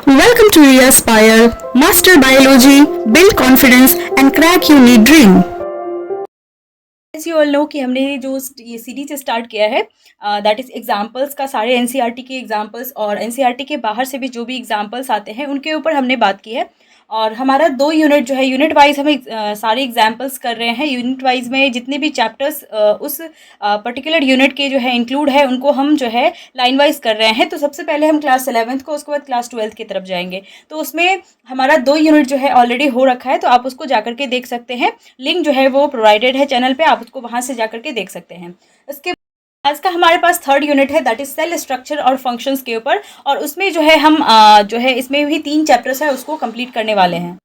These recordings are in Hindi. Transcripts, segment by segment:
Welcome to Reaspire, Master Biology, Build Confidence and Crack Your Need Dream. As you all know कि हमने जो ये सीरीज स्टार्ट किया है दैट इज़ एग्जाम्पल्स का, सारे एनसीईआरटी के एग्जाम्पल्स और एनसीईआरटी के बाहर से भी जो भी एग्जाम्पल्स आते हैं उनके ऊपर हमने बात की है। और हमारा 2 यूनिट जो है, यूनिट वाइज हम सारे एग्जाम्पल्स कर रहे हैं। यूनिट वाइज में जितने भी चैप्टर्स उस पर्टिकुलर यूनिट के जो है इंक्लूड है उनको हम जो है लाइन वाइज कर रहे हैं। तो सबसे पहले हम क्लास 11th को, उसके बाद क्लास 12th की तरफ जाएंगे। तो उसमें हमारा 2 यूनिट जो है ऑलरेडी हो रखा है, तो आप उसको जाकर के देख सकते हैं। लिंक जो है वो प्रोवाइडेड है चैनल पे, आप उसको वहाँ से जाकर के देख सकते हैं। इसके आज का हमारे पास 3rd यूनिट है, दैट इज सेल स्ट्रक्चर और फंक्शंस के ऊपर। और उसमें जो है हम जो है इसमें भी 3 चैप्टर्स है उसको कंप्लीट करने वाले हैं।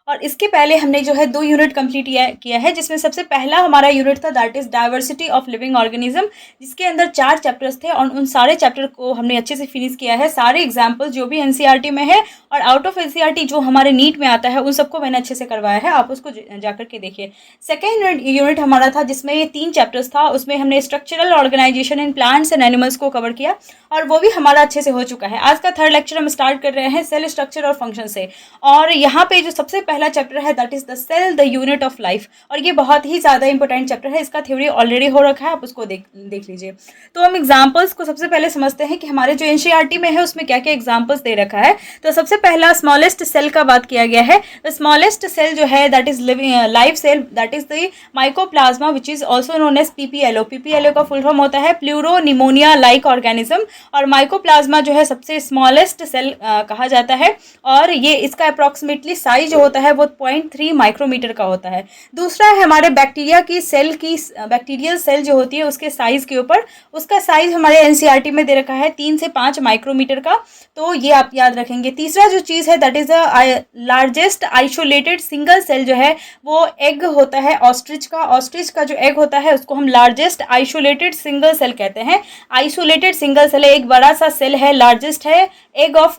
और इसके पहले हमने जो है 2 यूनिट कंप्लीट किया है, जिसमें सबसे पहला हमारा यूनिट था that is diversity of living organism, जिसके अंदर 4 चैप्टर्स थे और उन सारे चैप्टर को हमने अच्छे से फिनिश किया है। सारे एग्जाम्पल जो भी एनसीईआरटी में है और आउट ऑफ एनसीईआरटी जो हमारे नीट में आता है उन सबको मैंने अच्छे से करवाया है, आप उसको जाकर के देखिए। सेकेंड यूनिट हमारा था जिसमें ये 3 चैप्टर्स था, उसमें हमने structural organisation in plants and animals को कवर किया और वो भी हमारा अच्छे से हो चुका है। आज का 3rd लेक्चर हम स्टार्ट कर रहे हैं सेल स्ट्रक्चर और फंक्शन से। और यहाँ पे जो सबसे पहला चैप्टर है that is the cell the unit of life, और ये बहुत ही ज़्यादा इंपॉर्टेंट चैप्टर है। इसका थ्योरी ऑलरेडी हो रखा है, आप उसको देख लीजिए। तो हम एग्जाम्पल्स को सबसे पहले समझते हैं कि हमारे जो एनसीईआरटी में है उसमें क्या क्या एग्जाम्पल्स दे रखा है। तो सबसे पहला स्मॉलेस्ट सेल का बात किया गया है। द स्मॉलेस्ट सेल जो है that is living life cell, that is the mycoplasma which is also known as PPLO. PPLO का फुल फॉर्म होता है प्लूरो निमोनिया लाइक ऑर्गेनिज्म, और माइकोप्लाज्मा जो है सबसे स्मॉलेस्ट सेल कहा जाता है। और ये इसका अप्रॉक्सीमेटली साइज जो होता है वो 0.3 माइक्रोमीटर का होता है। दूसरा है हमारे बैक्टीरिया की सेल की, बैक्टीरियल सेल जो होती है उसके साइज के ऊपर, उसका साइज हमारे एनसीईआरटी में दे रखा है 3 से 5 माइक्रोमीटर का, तो ये आप याद रखेंगे। तीसरा जो चीज़ है that is a largest isolated single cell जो है वो एग होता है ऑस्ट्रिच का। ऑस्ट्रिच का जो एग होता है उसको हम लार्जेस्ट आइसोलेटेड सिंगल सेल कहते हैं। आइसोलेटेड सिंगल सेल है, एक बड़ा सा सेल है, लार्जेस्ट है एग ऑफ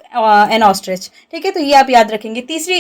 एन ऑस्ट्रिच, ठीक है। तो ये आप याद रखेंगे। तीसरी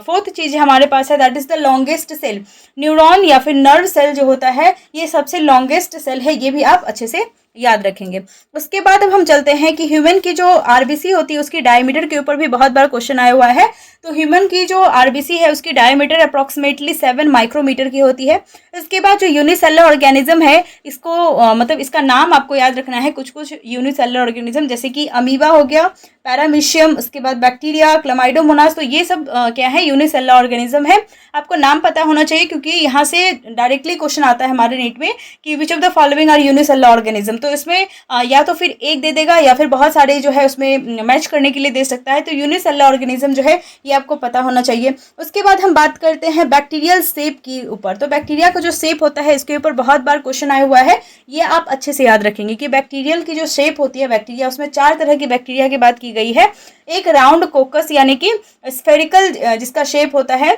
4th चीज हमारे पास है that is the longest cell. Neuron या फिर नर्व सेल जो होता है ये सबसे लॉन्गेस्ट सेल है, ये भी आप अच्छे से याद रखेंगे। उसके बाद अब हम चलते हैं कि ह्यूमन की जो आरबीसी होती है उसकी डायमीटर के ऊपर भी बहुत बार क्वेश्चन आया हुआ है। तो ह्यूमन की जो आरबीसी है उसकी डायमीटर अप्रॉक्सीमेटली 7 माइक्रोमीटर की होती है। इसके बाद जो यूनिसेलुलर ऑर्गेनिज्म है इसको मतलब इसका नाम आपको याद रखना है। कुछ कुछ यूनिसेलुलर ऑर्गेनिज्म जैसे कि अमीबा हो गया, पैरामीशियम, उसके बाद बैक्टीरिया, क्लमाइडोमोनास, तो ये सब क्या है, यूनिसेलुलर ऑर्गेनिज्म है। आपको नाम पता होना चाहिए क्योंकि यहाँ से डायरेक्टली क्वेश्चन आता है हमारे नीट में कि which of the following are unicellular organism. तो इसमें या तो फिर एक दे देगा या फिर बहुत सारे जो है उसमें मैच करने के लिए दे सकता है। तो यूनिसेलुलर ऑर्गेनिज्म जो है ये आपको पता होना चाहिए। उसके बाद हम बात करते हैं बैक्टीरियल शेप की ऊपर। तो बैक्टीरिया का जो शेप होता है इसके ऊपर बहुत बार क्वेश्चन आया हुआ है, ये आप अच्छे से याद रखेंगे कि बैक्टीरियल की जो शेप होती है बैक्टीरिया, उसमें 4 तरह की बैक्टीरिया की बात की गई है। एक राउंड कोकस यानी कि स्फेरिकल जिसका शेप होता है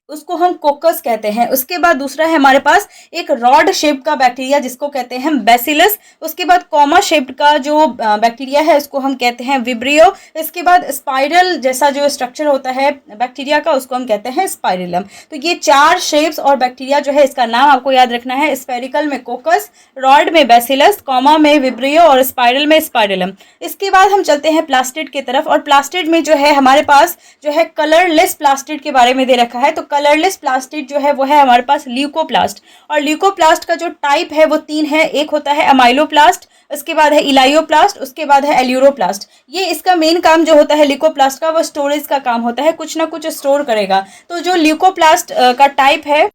उसको हम कोकस कहते हैं। उसके बाद दूसरा है हमारे पास एक रॉड शेप का बैक्टीरिया जिसको कहते हैं हम बैसिलस। उसके बाद कॉमा शेप्ड का जो बैक्टीरिया है उसको हम कहते हैं विब्रियो। इसके बाद स्पाइरल जैसा जो स्ट्रक्चर होता है बैक्टीरिया का उसको हम कहते हैं स्पाइरिलम। तो ये 4 शेप्स और बैक्टीरिया जो है इसका नाम आपको याद रखना है। स्फेरिकल में कोकस, रॉड में बैसिलस, कॉमा में विब्रियो और स्पाइरल में स्पाइरिलम। इसके बाद हम चलते हैं प्लास्टिड की तरफ, और प्लास्टिड में जो है हमारे पास जो है कलरलेस प्लास्टिड के बारे में दे रखा है। तो कलरलेस प्लास्टिड जो है वो है हमारे पास ल्यूकोप्लास्ट, और ल्यूकोप्लास्ट का जो टाइप है वो 3 है। एक होता है अमाइलोप्लास्ट, उसके बाद है इलायोप्लास्ट, उसके बाद है एल्यूरोप्लास्ट। ये इसका मेन काम जो होता है ल्यूकोप्लास्ट का वो स्टोरेज का काम होता है, कुछ ना कुछ स्टोर करेगा। तो जो ल्यूकोप्लास्ट का टाइप है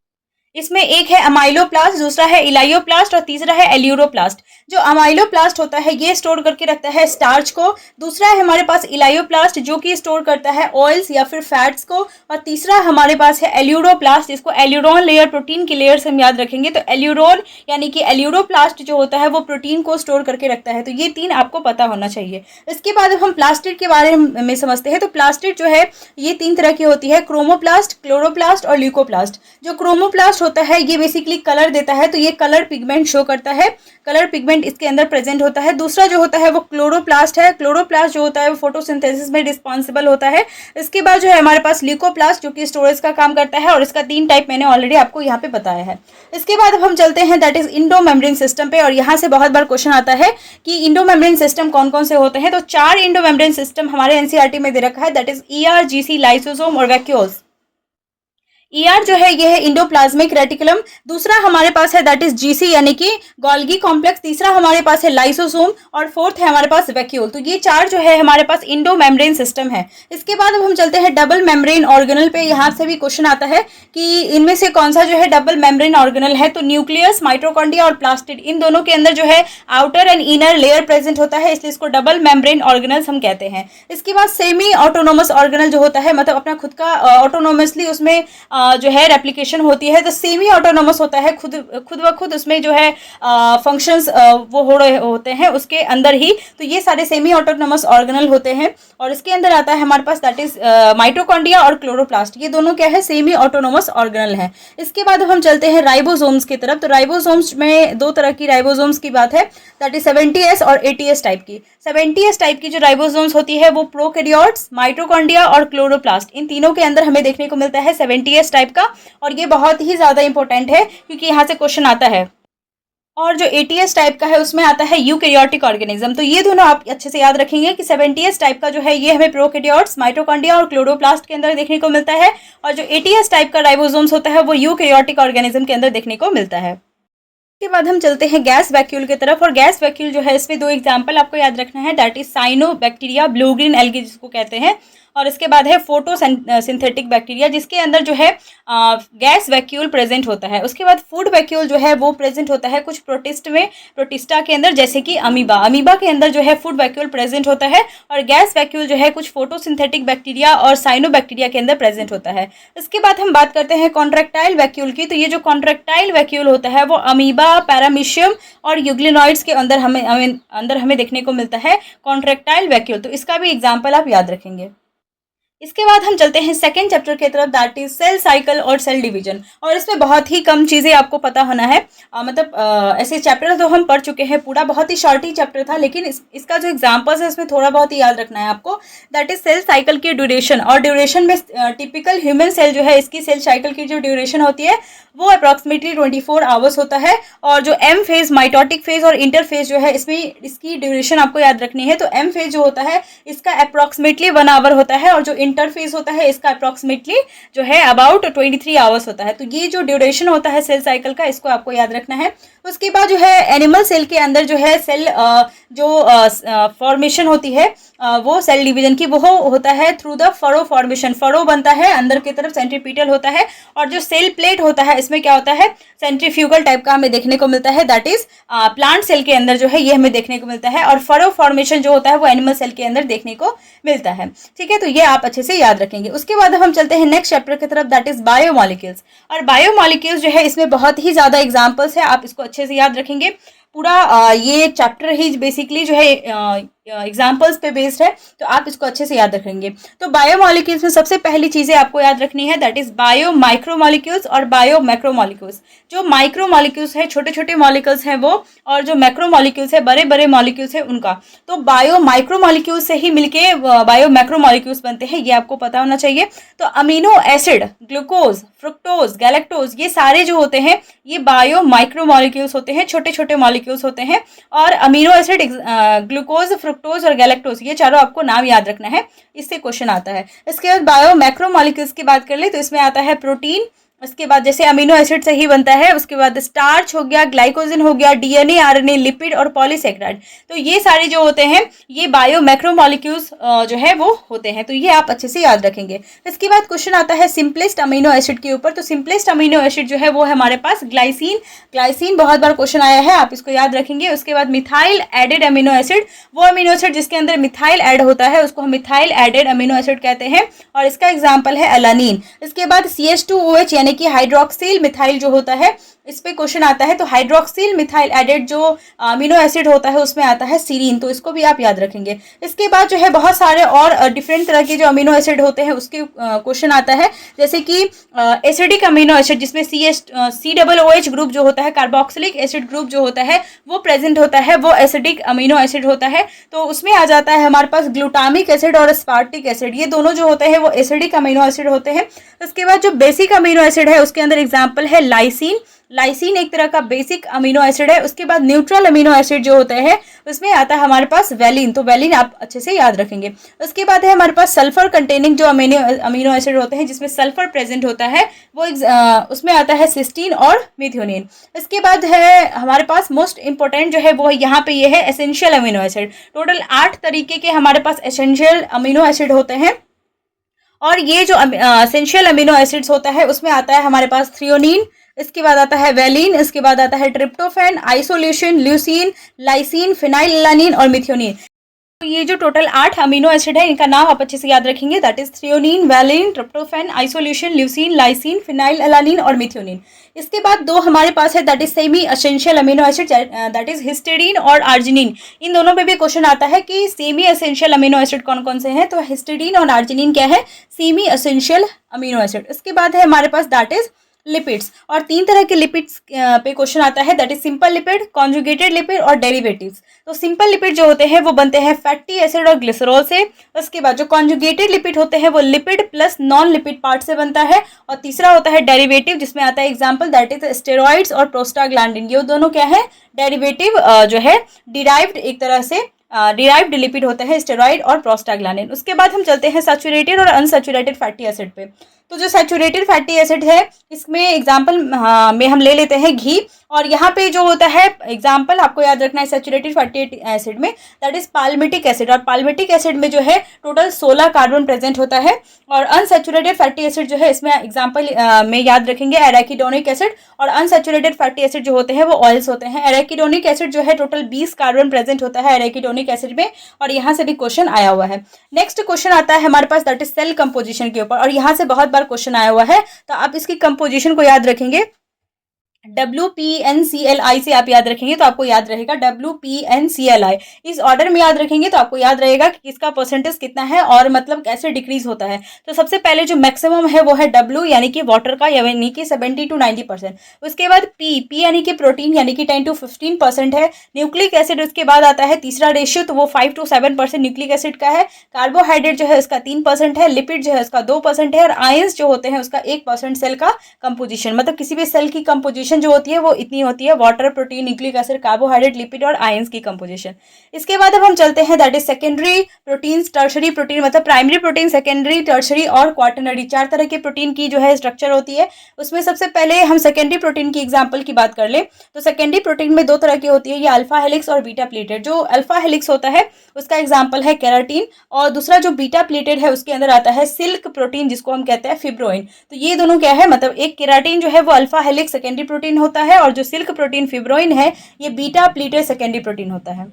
इसमें एक है अमाइलोप्लास्ट, दूसरा है इलायोप्लास्ट और तीसरा है एल्यूरोप्लास्ट। जो अमाइलोप्लास्ट होता है ये स्टोर करके रखता है स्टार्च को। दूसरा है हमारे पास इलायोप्लास्ट जो कि स्टोर करता है ऑयल्स या फिर फैट्स को। और तीसरा हमारे पास है एल्यूरोप्लास्ट, जिसको एल्यूरोन लेयर, प्रोटीन की लेयर से हम याद रखेंगे। तो एल्यूरोन यानी कि एल्यूरोप्लास्ट जो होता है वो प्रोटीन को स्टोर करके रखता है। तो ये 3 आपको पता होना चाहिए। इसके बाद हम प्लास्टिड के बारे में समझते हैं। तो प्लास्टिड जो है ये 3 तरह की होती है, क्रोमोप्लास्ट, क्लोरोप्लास्ट और ल्यूकोप्लास्ट। जो क्रोमोप्लास्ट होता है ये बेसिकली कलर देता है, तो ये कलर पिगमेंट शो करता है, कलर पिगमेंट इसके अंदर प्रेजेंट होता है। दूसरा जो होता है वो क्लोरोप्लास्ट है, क्लोरोप्लास्ट जो होता है वो फोटोसिंथेसिस में रिस्पॉन्सिबल होता है। इसके बाद जो है हमारे पास ल्यूकोप्लास्ट जो कि स्टोरेज का काम करता है, और इसका 3 टाइप मैंने ऑलरेडी आपको यहाँ पे बताया है। इसके बाद अब हम चलते हैं that is Indo membrane system पे, और यहाँ से बहुत बार क्वेश्चन आता है कि इंडो मेम्ब्रेन सिस्टम कौन कौन से होते हैं। तो 4 इंडो मेम्ब्रेन सिस्टम हमारे एनसीईआरटी में दे रखा है, that is ER, GC, lysosome और वैक्यूल्स। ईआर जो है ये है इंडोप्लाज्मिक रेटिकुलम, दूसरा हमारे पास है दैट इज जीसी यानी कि गोल्गी कॉम्प्लेक्स, तीसरा हमारे पास है लाइसोसोम और फोर्थ है हमारे पास वैक्यूल। तो ये 4 जो है हमारे पास इंडो मेम्ब्रेन सिस्टम है। इसके बाद अब हम चलते हैं डबल मेम्ब्रेन ऑर्गेनल पे। यहाँ से भी क्वेश्चन आता है कि इनमें से कौन सा जो है डबल मेम्ब्रेन ऑर्गेनल है। तो न्यूक्लियस, माइटोकॉन्ड्रिया और प्लास्टिड, इन दोनों के अंदर जो है outer and inner layer present होता है, इसलिए इसको डबल मेम्ब्रेन ऑर्गेनल्स हम कहते हैं। इसके बाद सेमी ऑटोनोमस ऑर्गेनल जो होता है, मतलब अपना खुद का ऑटोनोमसली उसमें जो है रेप्लिकेशन होती है। तो सेमी ऑटोनोमस होता है, खुद व खुद उसमें जो है फंक्शंस वो हो रहे होते हैं उसके अंदर ही। तो ये सारे सेमी ऑटोनोमस ऑर्गेनल होते हैं, और इसके अंदर आता है हमारे पास दैट इज माइटोकॉन्ड्रिया और क्लोरोप्लास्ट, ये दोनों क्या है सेमी ऑटोनोमस ऑर्गेनल है। इसके बाद हम चलते हैं राइबोसोम्स की तरफ। तो राइबोसोम्स में 2 तरह की राइबोसोम्स की बात है, दैट इज 70S और 80S टाइप की। 70S टाइप की जो राइबोसोम्स होती है वो प्रोकैरियोट्स, माइटोकॉन्ड्रिया और क्लोरोप्लास्ट, इन तीनों के अंदर हमें देखने को मिलता है 70S टाइप का, और ये बहुत ही ज्यादा इंपॉर्टेंट है क्योंकि यहाँ से क्वेश्चन आता है। और जो 80S टाइप का है उसमें आता है यूकैरियोटिक ऑर्गेनिज्म। तो ये दोनों आप अच्छे से याद रखेंगे कि 70S टाइप का जो है ये हमें प्रोकैरियोट्स, माइटोकॉन्ड्रिया और क्लोरोप्लास्ट के अंदर देखने को मिलता है, और जो 80S टाइप का राइबोसोम्स होता है वो यूकैरियोटिक ऑर्गेनिज्म के अंदर देखने को मिलता है। के बाद हम चलते हैं गैस वैक्यूल की तरफ, और गैस वैक्यूल जो है इसमें 2 एग्जांपल आपको याद रखना है, that is cyanobacteria, blue green algae जिसको कहते हैं, और इसके बाद है फोटो सिंथेटिक बैक्टीरिया जिसके अंदर जो है गैस वैक्यूल प्रेजेंट होता है। उसके बाद फूड वैक्यूल जो है वो प्रेजेंट होता है कुछ प्रोटिस्ट में, प्रोटिस्टा के अंदर, जैसे कि अमीबा, अमीबा के अंदर जो है फूड वैक्यूल प्रेजेंट होता है, और गैस वैक्यूल जो है कुछ फोटोसिंथेटिक बैक्टीरिया और साइनोबैक्टीरिया के अंदर प्रेजेंट होता है। इसके बाद हम बात करते हैं कॉन्ट्रैक्टाइल वैक्यूल की। तो ये जो कॉन्ट्रैक्टाइल वैक्यूल होता है वो अमीबा, पैरामीशियम और यूग्लिनॉइड्स के अंदर हमें देखने को मिलता है कॉन्ट्रैक्टाइल वैक्यूल। तो इसका भी एग्जाम्पल आप याद रखेंगे। इसके बाद हम चलते हैं सेकंड चैप्टर की तरफ, दैट इज सेल साइकिल और सेल डिवीजन, और इसमें बहुत ही कम चीज़ें आपको पता होना है। ऐसे चैप्टर तो हम पढ़ चुके हैं पूरा, बहुत ही शॉर्ट ही चैप्टर था, लेकिन इसका जो एग्जाम्पल्स है इसमें थोड़ा बहुत ही याद रखना है आपको। दैट इज सेल साइकिल की ड्यूरेशन, और ड्यूरेशन में टिपिकल ह्यूमन सेल जो है इसकी सेल साइकिल की जो ड्यूरेशन होती है वो अप्रॉक्सीमेटली 24 आवर्स होता है, और जो एम फेज, माइटोटिक फेज और इंटर फेज जो है इसमें इसकी ड्यूरेशन आपको याद रखनी है। तो एम फेज जो होता है इसका अप्रॉक्सीमेटली 1 आवर होता है, और जो इंटरफेस होता है इसका अप्रॉक्सीमेटली जो है अबाउट 23 आवर्स होता है। तो ये जो ड्यूरेशन होता है सेल साइकिल का, इसको आपको याद रखना है। उसके बाद जो है एनिमल सेल के अंदर जो है सेल फॉर्मेशन होती है वो सेल डिवीजन की, वो होता है through the furrow formation, furrow बनता है अंदर की तरफ, सेंट्रीपिटल होता है, और जो सेल प्लेट होता है इसमें क्या होता है सेंट्रीफ्यूगल टाइप का हमें देखने को मिलता है, दैट इज प्लांट सेल के अंदर जो है ये हमें देखने को मिलता है, और फरो फॉर्मेशन जो होता है वो एनिमल सेल के अंदर देखने को मिलता है। ठीक है, तो ये आप अच्छे से याद रखेंगे। उसके बाद हम चलते हैं नेक्स्ट चैप्टर की तरफ, दैट इज बायोमॉलिक्यूल्स, और बायोमॉलिक्यूल्स जो है इसमें बहुत ही ज्यादा एग्जांपल्स है, आप इसको अच्छे से याद रखेंगे। पूरा ये चैप्टर ही बेसिकली जो है एग्जाम्पल्स पे बेस्ड है, तो आप इसको अच्छे से याद रखेंगे। तो बायोमॉलिक्यूल्स में सबसे पहली चीजें आपको याद रखनी है, दैट इज बायो माइक्रोमॉलिक्यूल्स और बायो मैक्रोमॉलिक्यूल्स। जो माइक्रोमॉलिक्यूल्स है छोटे छोटे मॉलिक्यूल्स हैं वो, और जो मैक्रोमॉलिक्यूल्स है बड़े बड़े मॉलिक्यूल्स है उनका। तो बायो माइक्रोमॉलिक्यूल्स से ही मिलके बायो मैक्रोमॉलिक्यूल्स बनते हैं, ये आपको पता होना चाहिए। तो amino acid, glucose, fructose, galactose, ये सारे जो होते हैं ये बायो माइक्रोमॉलिक्यूल्स होते हैं, छोटे छोटे मॉलिक्यूल्स होते हैं। और अमीनो एसिड, ग्लूकोज, फ्रुक्टोज और गैलेक्टोज, ये चारों आपको नाम याद रखना है, इससे क्वेश्चन आता है। इसके बाद बायो मैक्रोमॉलिक्यूल्स की बात कर ले तो इसमें आता है प्रोटीन, उसके बाद जैसे अमीनो एसिड से ही बनता है, उसके बाद स्टार्च हो गया, ग्लाइकोजन हो गया, डीएनए, आरएनए, लिपिड और पॉलीसेकेराइड। तो ये सारे जो होते हैं ये बायो मैक्रोमॉलिक्यूल्स जो है वो होते हैं, तो ये आप अच्छे से याद रखेंगे। इसके बाद क्वेश्चन आता है सिंपलेस्ट अमीनो एसिड के ऊपर। तो सिंपलेस्ट अमीनो एसिड जो है वो है हमारे पास ग्लाइसिन। ग्लाइसिन बहुत बार क्वेश्चन आया है, आप इसको याद रखेंगे। उसके बाद मिथाइल एडेड अमीनो एसिड, वो अमीनो एसिड जिसके अंदर मिथाइल ऐड होता है उसको हम मिथाइल एडेड अमीनो एसिड कहते हैं, और इसका एग्जाम्पल है अलानीन। इसके बाद CH2OH यानी कि हाइड्रोक्सिल मिथाइल जो होता है इस पे क्वेश्चन आता है। तो हाइड्रोक्सिल मिथाइल एडेड जो अमीनो एसिड होता है उसमें आता है सीरीन, तो इसको भी आप याद रखेंगे। इसके बाद जो है बहुत सारे और डिफरेंट तरह के जो अमीनो एसिड होते हैं उसके क्वेश्चन आता है, जैसे कि एसिडिक अमीनो एसिड जिसमें COOH ग्रुप जो होता है, कार्बोक्सिलिक एसिड ग्रुप जो होता है वो प्रेजेंट होता है, वो एसिडिक अमीनो एसिड होता है। तो उसमें आ जाता है हमारे पास ग्लूटामिक एसिड और स्पार्टिक एसिड, ये दोनों जो होते हैं वो एसिडिक अमीनो एसिड होते हैं। उसके बाद जो बेसिक अमीनो एसिड है उसके अंदर एग्जाम्पल है लाइसिन। लाइसिन एक तरह का बेसिक अमीनो एसिड है। उसके बाद न्यूट्रल अमीनो एसिड जो होते हैं उसमें आता है हमारे पास वैलिन, तो वैलिन आप अच्छे से याद रखेंगे। उसके बाद है हमारे पास सल्फर कंटेनिंग जो अमीनो एसिड होते हैं जिसमें सल्फर प्रेजेंट होता है, वो उसमें आता है सिस्टीन और मिथ्योनिन। इसके बाद है हमारे पास मोस्ट इंपॉर्टेंट जो है वो यहाँ पे ये है एसेंशियल अमीनो एसिड। टोटल 8 तरीके के हमारे पास एसेंशियल अमीनो एसिड होते हैं, और ये जो एसेंशियल अमीनो एसिड्स होता है उसमें आता है हमारे पास थ्रियोनिन, इसके बाद आता है वैलिन, इसके बाद आता है tryptophan, isoleucine, leucine, lysine, phenylalanine और मिथ्योनिन। तो ये जो टोटल 8 अमीनो एसिड है इनका नाम आप अच्छे से याद रखेंगे, that is threonine, valine, tryptophan, isoleucine, leucine, lysine, phenylalanine और मिथ्योनिन। इसके बाद दो हमारे पास है that is semi essential amino acid, that is histidine और आर्जिनिन। इन दोनों पे भी क्वेश्चन आता है कि सेमी एसेंशियल अमीनो एसिड कौन कौन से हैं, तो हिस्टिडीन और आर्जिनिन क्या है, सेमी एसेंशियल अमीनो एसिड। इसके बाद है हमारे पास दैट इज लिपिड्स, और 3 तरह के लिपिड्स पे क्वेश्चन आता है, that is simple lipid, conjugated lipid और डेरिवेटिव्स। तो सिंपल लिपिड जो होते हैं वो बनते हैं फैटी एसिड और ग्लिसरॉल से। उसके बाद जो कॉन्जुगेटेड लिपिड होते हैं वो lipid plus non lipid part से बनता है, और तीसरा होता है डेरिवेटिव जिसमें आता है एग्जांपल दैट इज स्टेरॉइड्स और प्रोस्टाग्लैंडिन। ये दोनों क्या है, डेरिवेटिव जो है डिराइव्ड एक तरह से डिराइव्ड लिपिड होता है, स्टेरॉइड और प्रोस्टाग्लैंडिन। उसके बाद हम चलते हैं सैचुरेटेड और अनसैचुरेटेड फैटी एसिड पे। तो जो सैचुरेटेड फैटी एसिड है इसमें एग्जांपल में हम ले लेते हैं घी, और यहाँ पे जो होता है एग्जांपल आपको याद रखना है सैचुरेटेड फैटी एसिड में, दैट इज पाल्मिटिक एसिड, और पाल्मिटिक एसिड में जो है टोटल 16 कार्बन प्रेजेंट होता है। और अनसैचुरेटेड फैटी एसिड जो है इसमें एग्जांपल में याद रखेंगे एराकिडोनिक एसिड, और अनसैचुरेटेड फैटी एसिड जो होते हैं वो ऑयल्स होते हैं। एराकिडोनिक एसिड जो है टोटल 20 कार्बन प्रेजेंट होता है एराकिडोनिक एसिड में, और यहाँ से भी क्वेश्चन आया हुआ है। नेक्स्ट क्वेश्चन आता है हमारे पास दैट इज सेल कंपोजिशन के ऊपर, और यहाँ से बहुत बार क्वेश्चन आया हुआ है, तो आप इसकी कंपोजिशन को याद रखेंगे। WPNCLI से आप याद रखेंगे तो आपको याद रहेगा WPNCLI, इस ऑर्डर में याद रखेंगे तो आपको याद रहेगा कि इसका परसेंटेज कितना है और मतलब कैसे डिक्रीज होता है। तो सबसे पहले जो मैक्सिमम है वो है W यानी कि वाटर का, यानी कि 70 to 90%। उसके बाद P यानी कि प्रोटीन यानी कि 10 to 15% है। न्यूक्लिक एसिड उसके बाद आता है तीसरा रेशियो, तो वो 5 to 7% न्यूक्लिक एसिड का है। कार्बोहाइड्रेट जो है उसका 3% है, लिपिड जो है उसका 2% है, और आयंस जो होते हैं उसका 1% सेल का कंपोजिशन, मतलब किसी भी सेल की कंपोजिशन जो होती है वो इतनी होती है, water, protein, nucleic acid, carbohydrate, lipid और आयंस की कंपोजिशन। इसके बाद अब हम चलते हैं that is secondary protein, tertiary protein, मतलब प्राइमरी प्रोटीन, सेकेंडरी, टर्शरी और क्वाटरनरी, 4 तरह के प्रोटीन की जो है स्ट्रक्चर होती है। उसमें सबसे पहले हम सेकेंडरी प्रोटीन की एग्जांपल की बात कर ले, तो सेकेंडरी प्रोटीन में 2 तरह की होती है, ये अल्फा हेलिक्स और बीटा प्लेटेड। जो अल्फा हेलिक्स होता है उसका एग्जाम्पल है केराटिन, और दूसरा जो बीटा प्लेटेड है उसके अंदर आता है सिल्क प्रोटीन जिसको हम कहते हैं फिब्रोइन। तो ये दोनों क्या है, मतलब एक केराटिन जो है वो अल्फा हेलिक्स सेकेंडरी प्रोटीन होता है, और जो सिल्क प्रोटीन फिब्रोइन है ये बीटा प्लेटेड सेकेंडरी प्रोटीन होता है।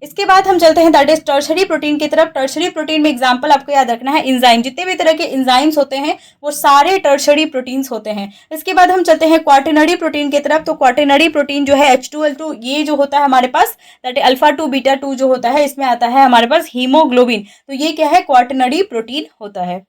इसके बाद हम चलते हैं दैट इज टर्शरी प्रोटीन की तरफ। टर्शरी प्रोटीन में एग्जांपल आपको याद रखना है एंजाइम, जितने भी तरह के एंजाइम्स होते हैं वो सारे टर्शरी प्रोटीन्स होते हैं। इसके बाद हम चलते हैं क्वाटरनरी प्रोटीन की तरफ। तो क्वाटरनरी प्रोटीन जो है H2L2, ये जो होता है हमारे पास दैट इज अल्फा 2 बीटा 2 जो होता है, इसमें आता है हमारे पास हीमोग्लोबिन, तो ये क्या है, क्वाटरनरी प्रोटीन होता है।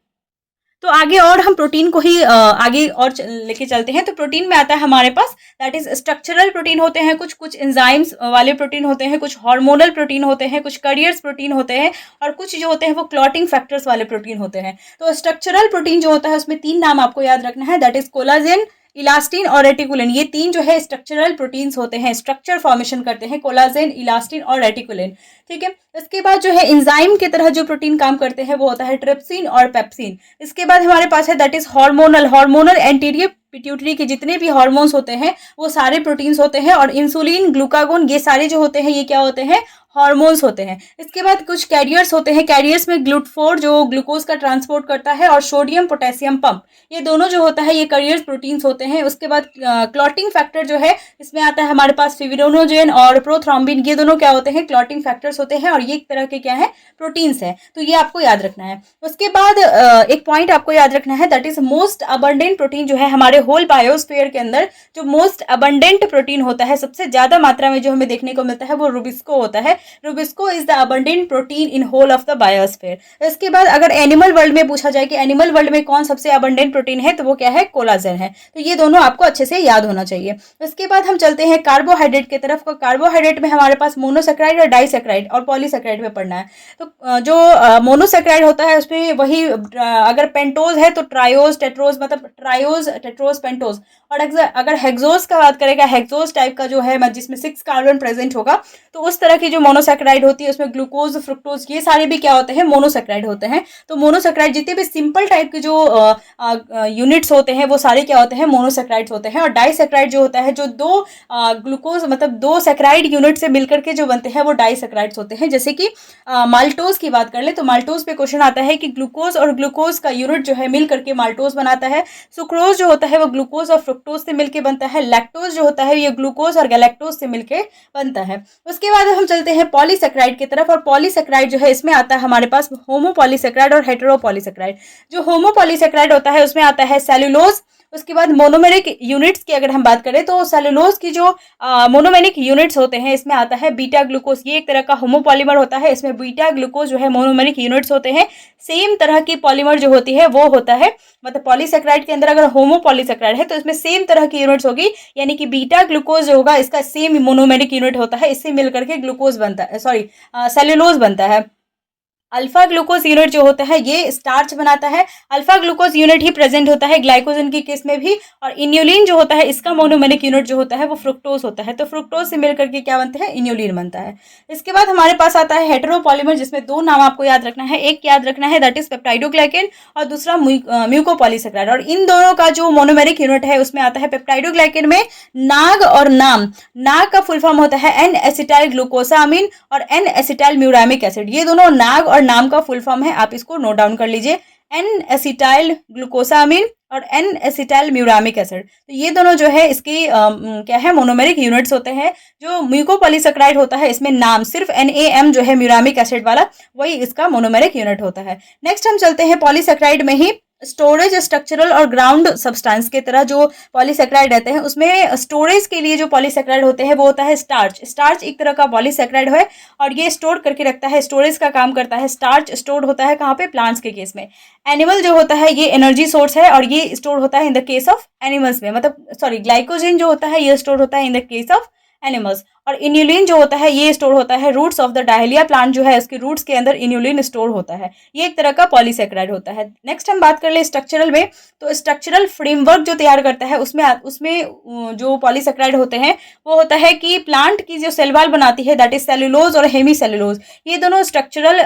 तो आगे और हम प्रोटीन को ही आगे और लेके चलते हैं। तो प्रोटीन में आता है हमारे पास दैट इज स्ट्रक्चरल प्रोटीन होते हैं, कुछ एंजाइम्स वाले प्रोटीन होते हैं, कुछ हार्मोनल प्रोटीन होते हैं, कुछ कैरियर्स प्रोटीन होते हैं, और कुछ जो होते हैं वो क्लॉटिंग फैक्टर्स वाले प्रोटीन होते हैं। तो स्ट्रक्चरल प्रोटीन जो होता है उसमें 3 नाम आपको याद रखना है, दैट इज कोलाजेन, इलास्टिन और रेटिकुलिन। ये 3 जो है स्ट्रक्चरल प्रोटीन्स होते हैं, स्ट्रक्चर फॉर्मेशन करते हैं, कोलाजेन, इलास्टिन और रेटिकुलिन। ठीक है, इसके बाद जो है एंजाइम की तरह जो प्रोटीन काम करते हैं वो होता है ट्रिप्सिन और पेप्सिन। इसके बाद हमारे पास है that is hormonal anterior pituitary के जितने भी हार्मोन्स होते हैं वो सारे प्रोटीन्स होते हैं, और इंसुलिन, ग्लूकागोन, ये सारे जो होते हैं ये क्या होते हैं, हार्मोन्स होते हैं। इसके बाद कुछ कैरियर्स होते हैं, कैरियर्स में ग्लूटाफोर जो ग्लूकोज का ट्रांसपोर्ट करता है और सोडियम पोटेशियम पंप, ये दोनों जो होता है ये कैरियर्स प्रोटीन्स होते हैं। उसके बाद क्लॉटिंग फैक्टर जो है इसमें आता है हमारे पास फिब्रिनोजेन और प्रोथ्रोम्बिन, ये दोनों क्या होते हैं, क्लॉटिंग फैक्टर्स होते हैं और ये एक तरह के क्या है, प्रोटीन्स है। तो ये आपको याद रखना है। उसके बाद एक पॉइंट आपको याद रखना है, that is most abundant protein जो है हमारे होल बायोस्फीयर के अंदर, जो मोस्ट अबंडेंट प्रोटीन होता है, सबसे ज्यादा मात्रा में जो हमें देखने को मिलता है वो रुबिस्को होता है। Rubisco is the abundant protein in whole of the biosphere. इसके बाद अगर एनिमल वर्ल्ड में पूछा जाए कि एनिमल वर्ल्ड में कौन सबसे अबंडेंट प्रोटीन है, तो वो क्या है, कोलाजन है। तो ये दोनों आपको अच्छे से याद होना चाहिए। उसके बाद हम चलते हैं कार्बोहाइड्रेट की तरफ। कार्बोहाइड्रेट में हमारे पास मोनोसेक्राइड और डाइसेक्राइड और पॉलीसेक्राइड में पढ़ना है। तो जो मोनोसेक्राइड होता है उसमें वही अगर पेंटोज है तो ट्रायोज टेट्रोज, मतलब ट्रायोज टेट्रोज पेंटोज। और अगर हेक्सोज का बात करेगा, हेक्सोज टाइप का जो है जिसमें 6 कार्बन प्रेजेंट होगा, तो उस तरह की जो मोनोसेक्राइड होती है उसमें ग्लूकोज, फ्रुक्टोज, ये सारे भी क्या होते हैं, मोनोसेक्राइड होते हैं। तो मोनोसेक्राइड जितने भी सिंपल टाइप के जो यूनिट्स होते हैं वो सारे क्या होते हैं, मोनोसेक्राइड्स होते हैं। और डाइसेक्राइड जो होता है, जो दो ग्लूकोज मतलब दो सेक्राइड यूनिट से मिलकर के जो बनते हैं वो डाइसेक्राइड्स होते हैं। जैसे कि माल्टोज की बात कर ले तो माल्टोज पे क्वेश्चन आता है कि ग्लूकोज और ग्लूकोज का यूनिट जो है मिल करके माल्टोज बनाता है। सुक्रोज जो होता है वो ग्लूकोज और फ्रुक्टोज से मिलकर बनता है। लैक्टोज जो होता है ये ग्लूकोज और गैलेक्टोज से मिलकर बनता है। उसके बाद हम चलते हैं पॉलीसेक्राइड की तरफ। और पॉलीसेक्राइड जो है इसमें आता है हमारे पास होमोपॉलीसेक्राइड और हेटेरोपॉलीसेक्राइड। जो होमोपॉलीसेक्राइड होता है उसमें आता है सेलुलोज। उसके बाद मोनोमेरिक यूनिट्स की अगर हम बात करें तो सेलुलोज की जो मोनोमेरिक यूनिट्स होते हैं इसमें आता है बीटा ग्लूकोज। ये एक तरह का होमोपॉलीमर होता है, इसमें बीटा ग्लूकोज जो है मोनोमेरिक यूनिट्स होते हैं। सेम तरह की पॉलीमर जो होती है वो होता है, मतलब पॉलीसेक्राइड के अंदर अगर होमोपॉलीसेक्राइड है तो इसमें सेम तरह की यूनिट्स होगी, यानी कि बीटा ग्लूकोज जो होगा इसका सेम मोनोमेरिक यूनिट होता है, इससे मिलकर के ग्लूकोज बनता है, सॉरी सेलुलोज बनता है। अल्फा ग्लूकोज यूनिट जो होता है ये स्टार्च बनाता है। अल्फा ग्लूकोज यूनिट ही प्रेजेंट होता है ग्लाइकोजन की केस में भी। और इन्यूलिन जो होता है इसका मोनोमेरिक यूनिट जो होता है वो फ्रुक्टोज होता है। तो फ्रुक्टोज से मिलकर के क्या बनता है, इन्यूलिन बनता है। इसके बाद हमारे पास आता है हेटेरोपॉलीमर, जिसमें दो नाम आपको याद रखना है। एक याद रखना है दैट इज पेप्टाइडोग्लाइकेन और दूसरा म्यूकोपॉलीसेक्राइड। और इन दोनों का जो मोनोमेरिक यूनिट है उसमें आता है पेप्टाइडोग्लाइकेन में नाग और नाम। नाग का फुल फॉर्म होता है एन एसिटाइल ग्लूकोसामिन और एन एसिटाइल म्यूरामिक एसिड। ये दोनों नाग और नाम का फुल फॉर्म है, आप इसको नोट डाउन कर लीजिए, एन एसिटाइल ग्लूकोसामिन और एन एसिटाइल म्यूरामिक एसिड। तो ये दोनों जो है इसकी क्या है, मोनोमेरिक यूनिट्स होते हैं। जो म्यूकोपॉलीसेक्राइड होता है इसमें नाम सिर्फ NaM जो है म्यूरामिक एसिड वाला, वही इसका मोनोमेरिक यूनिट होता है। नेक्स्ट हम चलते हैं पॉलीसेक्राइड में ही स्टोरेज, स्ट्रक्चरल और ग्राउंड सब्सटेंस की तरह जो पॉलीसेक्राइड रहते हैं उसमें स्टोरेज के लिए जो पॉलीसेक्राइड होते हैं वो होता है स्टार्च। स्टार्च एक तरह का पॉलीसेक्राइड है और ये स्टोर करके रखता है, स्टोरेज का काम करता है। स्टार्च स्टोर होता है कहाँ पे, प्लांट्स के केस में। एनिमल जो होता है ये एनर्जी सोर्स है और ये स्टोर होता है in the case of animals में, मतलब सॉरी ग्लाइकोजन जो होता है ये स्टोर होता है in the case of animals. और इन्यूलिन जो होता है ये स्टोर होता है रूट्स ऑफ द डायलिया प्लांट, जो है उसके रूट्स के अंदर इन्यूलिन स्टोर होता है। ये एक तरह का पॉलीसेक्राइड होता है। नेक्स्ट हम बात कर ले स्ट्रक्चरल में, तो स्ट्रक्चरल फ्रेमवर्क जो तैयार करता है उसमें जो पॉलीसेक्राइड होते हैं वो होता है कि प्लांट की जो सेल वॉल बनाती है दैट इज सेलुलोज और हेमी सेलुलोज, ये दोनों स्ट्रक्चरल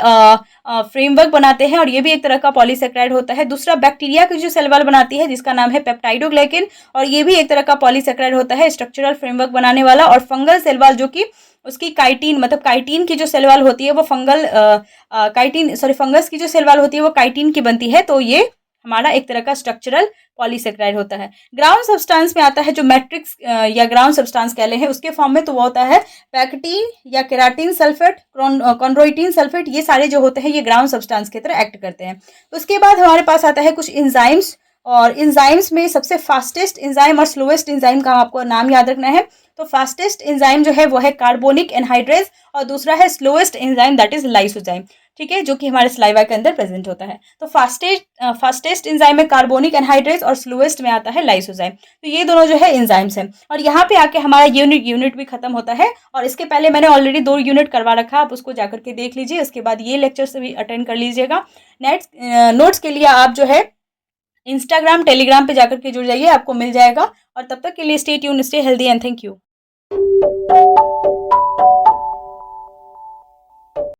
फ्रेमवर्क बनाते हैं और ये भी एक तरह का पॉलीसेक्राइड होता है। दूसरा बैक्टीरिया की जो सेल वॉल बनाती है जिसका नाम है पेप्टाइडोग्लाइकेन, और ये भी एक तरह का पॉलीसेक्राइड होता है स्ट्रक्चरल फ्रेमवर्क बनाने वाला। और फंगल सेल वॉल जो कि उसकी काइटिन, मतलब काइटिन की जो सेल वॉल होती है वो फंगस की जो सेल वॉल होती है वो काइटिन की बनती है। तो ये हमारा एक तरह का स्ट्रक्चरल पॉलीसेक्राइड होता है। ग्राउंड सब्सटेंस में आता है जो मैट्रिक्स या ग्राउंड सब्सटेंस कह लें उसके फॉर्म में, तो वो होता है पैक्टिन या केराटिन सल्फेट, कॉन्ड्रोइटिन सल्फेट, ये सारे जो होते हैं ये ग्राउंड सब्सटेंस की तरह एक्ट करते हैं। उसके बाद हमारे पास आता है कुछ इंजाइम्स, और इंजाइम्स में सबसे फास्टेस्ट इंजाइम और स्लोएस्ट इंजाइम का आपको नाम याद रखना है। तो फास्टेस्ट इंजाइम जो है वो है कार्बोनिक एनहाइड्रेज और दूसरा है slowest enzyme that is lysozyme, ठीक है, जो कि हमारे सलाइवा के अंदर प्रेजेंट होता है। तो फास्टेस्ट इंजाइम में कार्बोनिक एनहाइड्रेज और स्लोएस्ट में आता है लाइसोजाइम। तो ये दोनों जो है इंजाइम्स हैं। और यहाँ पे आके हमारा यूनिट भी खत्म होता है। और इसके पहले मैंने ऑलरेडी 2 यूनिट करवा रखा है, आप उसको जाकर के देख लीजिए। उसके बाद ये लेक्चर से भी अटेंड कर लीजिएगा। नोट्स के लिए आप जो है इंस्टाग्राम टेलीग्राम पे जाकर के जुड़ जाइए, आपको मिल जाएगा। और तब तक के लिए stay tune, stay healthy and thank you.